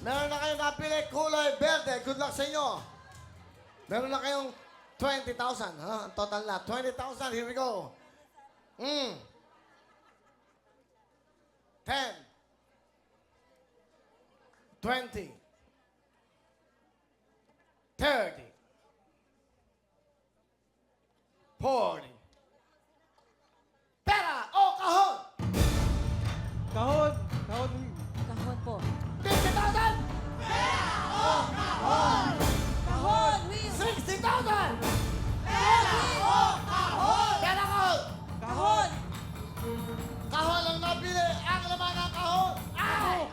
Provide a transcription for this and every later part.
Meron na kayong napili kulay verde. Good luck sa inyo. Meron na kayong 20,000. Ang total na. 20,000. Here we go. 10. 20. 30. 40. Pera o kahon! Kahon! Kahon! Kahon po. 50,000! Kahon, Will! 60,000! Kahon, Pera kahon! Kahon! Kahon ang nabili. Ang laman ng kahon ay...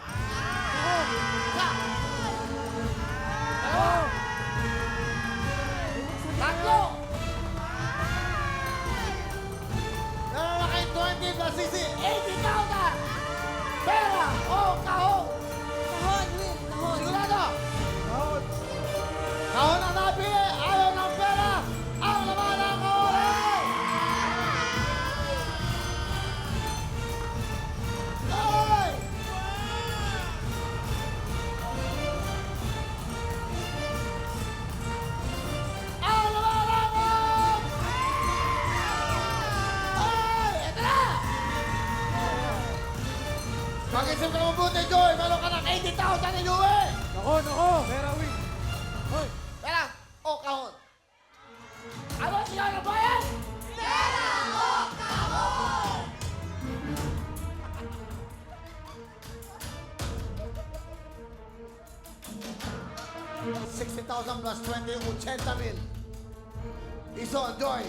Tatlo! Meron na kayo 20 plus 60. 80,000! Pera o kahon! Kahon, Will! Kahon! Sigurado! Kahon! Kahon ang nabili. Ayaw ng pera. Ang laman ng kahon ay... Ay! Ang laman ng kahon! Ay! Ito na! Mag-isip ka mabuti, Joy. Meron ka ng 80,000 inuwi. Ako! Ako! Pera, Will! Hoy! Pera o kahon? Ano siya na ba yan? Pera o kahon! $60,000 plus 20, 80,000. Iso, Joy.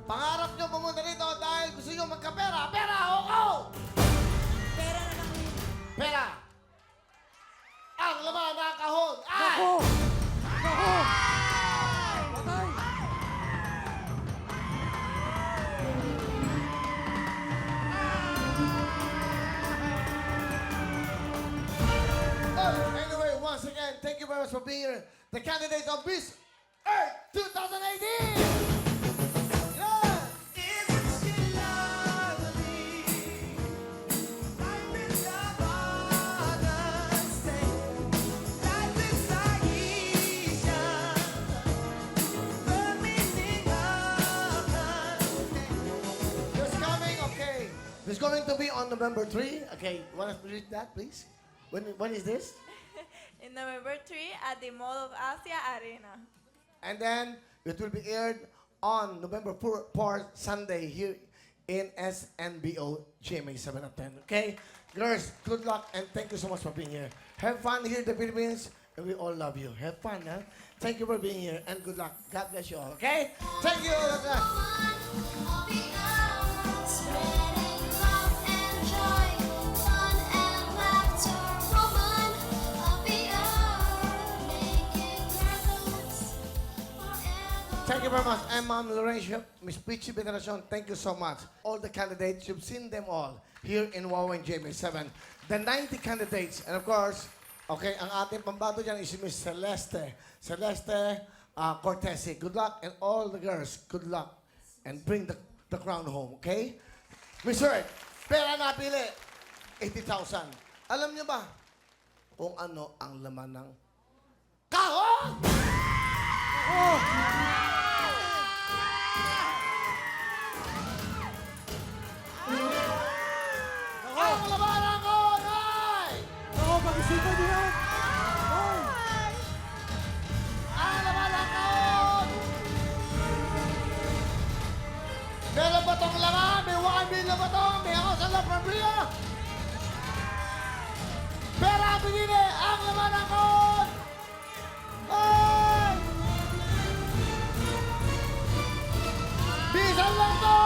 Pangarap nyo pumunta dito dahil gusto nyo magkapera. Pera o kahon? Pera na lang, Will. Pera. Ang laman ng kahon ay... Ako! Ako! Patay! Oh, anyway, once again, thank you very much for being here. The candidates of Miss Earth 2018! Yeah! Who's coming? Okay. Who's going to be on November 3? Okay, want to read that, please? When is this? In November 3 at the Mall of Asia Arena. And then it will be aired on November 4 Sunday here in SNBO GMA 7 at 10. Okay? Girls, good luck and thank you so much for being here. Have fun here in the Philippines and we all love you. Have fun, huh? Thank you for being here and good luck. God bless you all, okay? Thank you. Thank you very much. And Ma'am Laurentia, Miss Peachy Veneracion, thank you so much. All the candidates, you've seen them all here in Wawang JMA7. The 90 candidates, and of course, okay, ang ating pambato dyan is si Miss Celeste. Celeste Cortesi. Good luck, and all the girls, good luck. And bring the crown home, okay? Miss Earth, pera na pili, 80,000. Alam niyo ba kung ano ang laman ng kahon? Ang laman ng kahon ay... Ako! Pag-isipan niyo yan! Hoy! Ang laman ng kahon! Meron ba itong laman? May 1 million ba ito? May ako sa La Fabria? Pera ang pinili! Ang laman ng kahon! Ay! Bisan lang to!